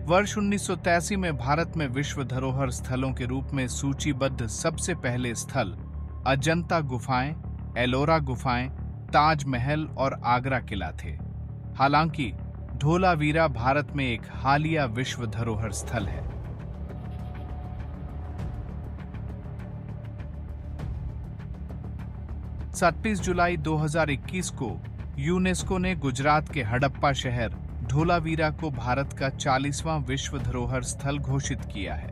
वर्ष 1983 में भारत में विश्व धरोहर स्थलों के रूप में सूचीबद्ध सबसे पहले स्थल अजंता गुफाएं, एलोरा गुफाएं, ताजमहल और आगरा किला थे। हालांकि धोलावीरा भारत में एक हालिया विश्व धरोहर स्थल है। जुलाई 27 2021 को यूनेस्को ने गुजरात के हड़प्पा शहर धोलावीरा को भारत का 40वां विश्व धरोहर स्थल घोषित किया है।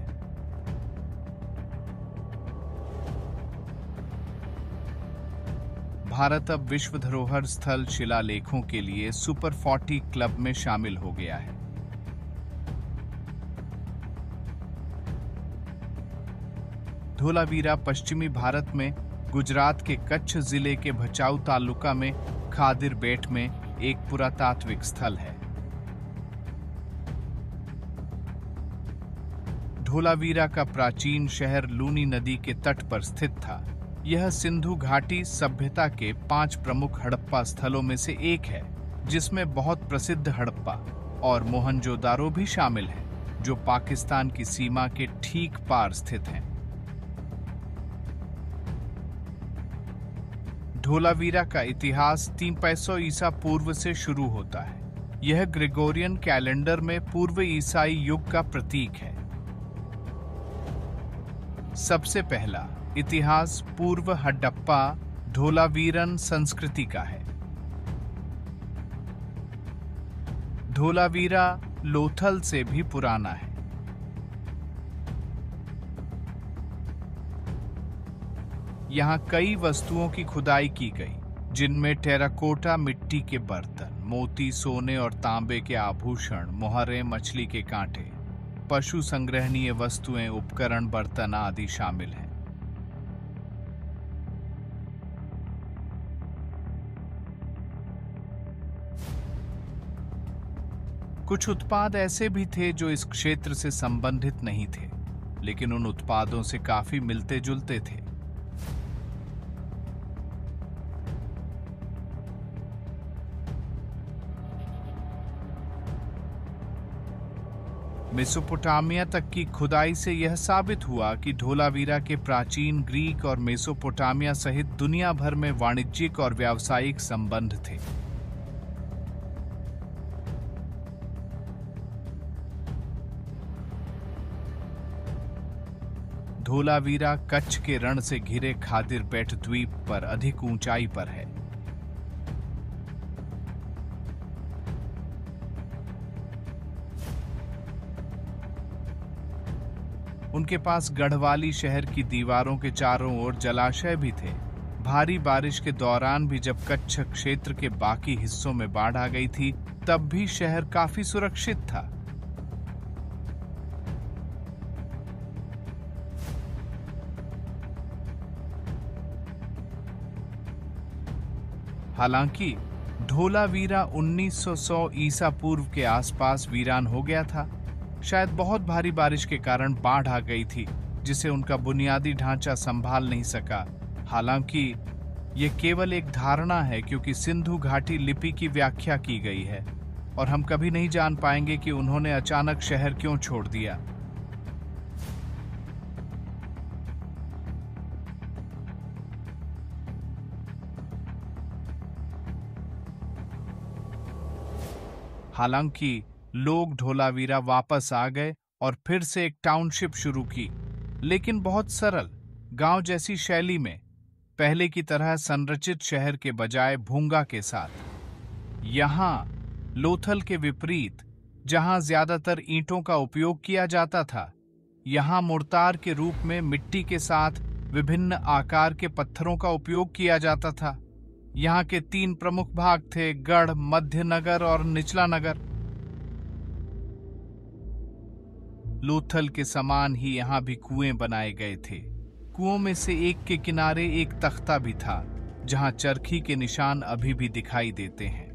भारत अब विश्व धरोहर स्थल शिलालेखों के लिए सुपर 40 क्लब में शामिल हो गया है। धोलावीरा पश्चिमी भारत में गुजरात के कच्छ जिले के भचाऊ तालुका में खादिर बेट में एक पुरातात्विक स्थल है। धोलावीरा का प्राचीन शहर लूनी नदी के तट पर स्थित था। यह सिंधु घाटी सभ्यता के 5 प्रमुख हड़प्पा स्थलों में से एक है, जिसमें बहुत प्रसिद्ध हड़प्पा और मोहनजोदारो भी शामिल हैं, जो पाकिस्तान की सीमा के ठीक पार स्थित हैं। धोलावीरा का इतिहास 300 ईसा पूर्व से शुरू होता है। यह ग्रेगोरियन कैलेंडर में पूर्व ईसाई युग का प्रतीक है। सबसे पहला इतिहास पूर्व हडप्पा धोलावीरन संस्कृति का है। धोलावीरा लोथल से भी पुराना है। यहाँ कई वस्तुओं की खुदाई की गई, जिनमें टेराकोटा मिट्टी के बर्तन, मोती, सोने और तांबे के आभूषण, मोहरें, मछली के कांटे, पशु संग्रहणीय वस्तुएं, उपकरण, बर्तन आदि शामिल हैं। कुछ उत्पाद ऐसे भी थे जो इस क्षेत्र से संबंधित नहीं थे, लेकिन उन उत्पादों से काफी मिलते जुलते थे। मेसोपोटामिया तक की खुदाई से यह साबित हुआ कि धोलावीरा के प्राचीन ग्रीक और मेसोपोटामिया सहित दुनिया भर में वाणिज्यिक और व्यावसायिक संबंध थे। धोलावीरा कच्छ के रण से घिरे खादिर बेट द्वीप पर अधिक ऊंचाई पर है। उनके पास गढ़वाली शहर की दीवारों के चारों ओर जलाशय भी थे। भारी बारिश के दौरान भी जब कच्छ क्षेत्र के बाकी हिस्सों में बाढ़ आ गई थी, तब भी शहर काफी सुरक्षित था। हालांकि धोलावीरा 1900 ईसा पूर्व के आसपास वीरान हो गया था। शायद बहुत भारी बारिश के कारण बाढ़ आ गई थी, जिसे उनका बुनियादी ढांचा संभाल नहीं सका। हालांकि ये केवल एक धारणा है, क्योंकि सिंधु घाटी लिपि की व्याख्या की गई है और हम कभी नहीं जान पाएंगे कि उन्होंने अचानक शहर क्यों छोड़ दिया। हालांकि लोग धोलावीरा वापस आ गए और फिर से एक टाउनशिप शुरू की, लेकिन बहुत सरल, गांव जैसी शैली में, पहले की तरह संरचित शहर के बजाय भूंगा के साथ। यहां लोथल के विपरीत, जहां ज्यादातर ईंटों का उपयोग किया जाता था, यहां मुर्तार के रूप में मिट्टी के साथ विभिन्न आकार के पत्थरों का उपयोग किया जाता था। यहां के 3 प्रमुख भाग थे: गढ़, मध्य नगर और निचला नगर। लोथल के समान ही यहां भी कुएं बनाए गए थे। कुओं में से एक के किनारे एक तख्ता भी था, जहां चरखी के निशान अभी भी दिखाई देते हैं।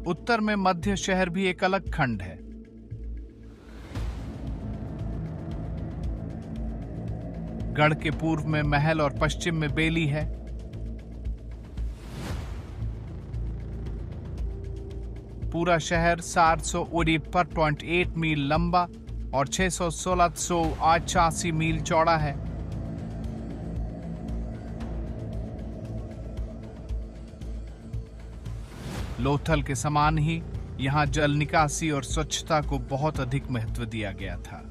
उत्तर में मध्य शहर भी एक अलग खंड है। गढ़ के पूर्व में महल और पश्चिम में बेली है। पूरा शहर 748.8 मील लंबा और 616 मील चौड़ा है। लोथल के समान ही यहाँ जल निकासी और स्वच्छता को बहुत अधिक महत्व दिया गया था।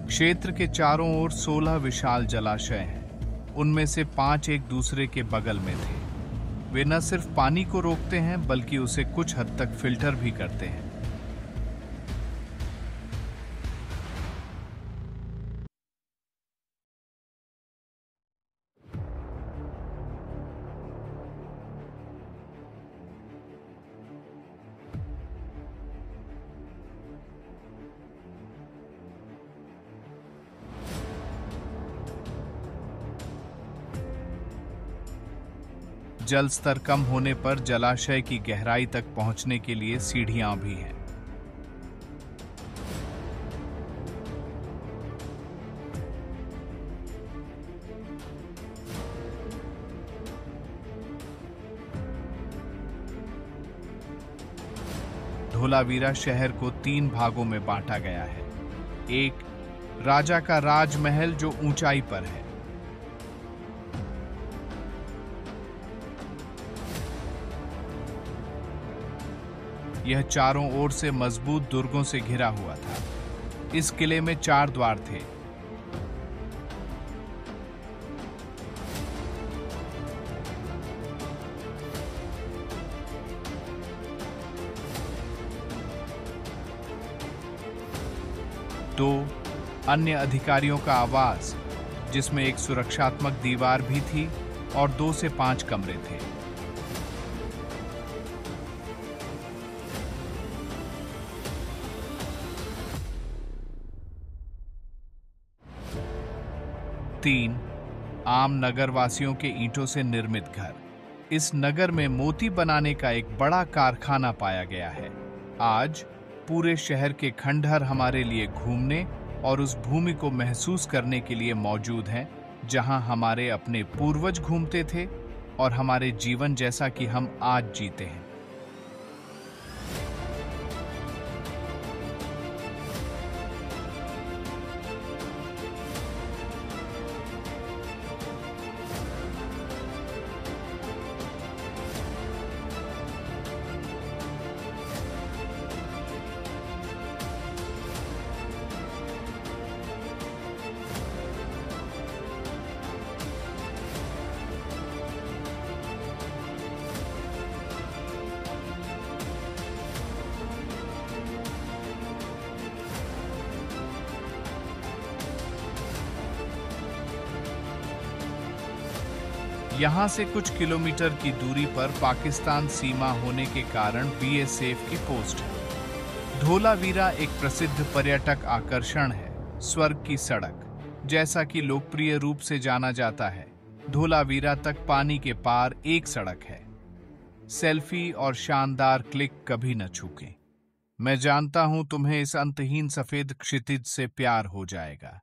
क्षेत्र के चारों ओर 16 विशाल जलाशय हैं। उनमें से 5 एक दूसरे के बगल में थे। वे न सिर्फ पानी को रोकते हैं बल्कि उसे कुछ हद तक फिल्टर भी करते हैं। जल स्तर कम होने पर जलाशय की गहराई तक पहुंचने के लिए सीढ़ियां भी हैं। धोलावीरा शहर को 3 भागों में बांटा गया है। एक, राजा का राजमहल जो ऊंचाई पर है। यह चारों ओर से मजबूत दुर्गों से घिरा हुआ था। इस किले में 4 द्वार थे। दो अन्य अधिकारियों का आवास, जिसमें एक सुरक्षात्मक दीवार भी थी, और 2 से 5 कमरे थे। तीन, आम नगरवासियों के ईंटों से निर्मित घर। इस नगर में मोती बनाने का एक बड़ा कारखाना पाया गया है। आज पूरे शहर के खंडहर हमारे लिए घूमने और उस भूमि को महसूस करने के लिए मौजूद हैं जहां हमारे अपने पूर्वज घूमते थे और हमारे जीवन जैसा कि हम आज जीते हैं। यहाँ से कुछ किलोमीटर की दूरी पर पाकिस्तान सीमा होने के कारण बीएसएफ की पोस्ट है। धोलावीरा एक प्रसिद्ध पर्यटक आकर्षण है। स्वर्ग की सड़क जैसा कि लोकप्रिय रूप से जाना जाता है, धोलावीरा तक पानी के पार एक सड़क है। सेल्फी और शानदार क्लिक कभी न चूकें। मैं जानता हूं तुम्हें इस अंतहीन सफेद क्षितिज से प्यार हो जाएगा।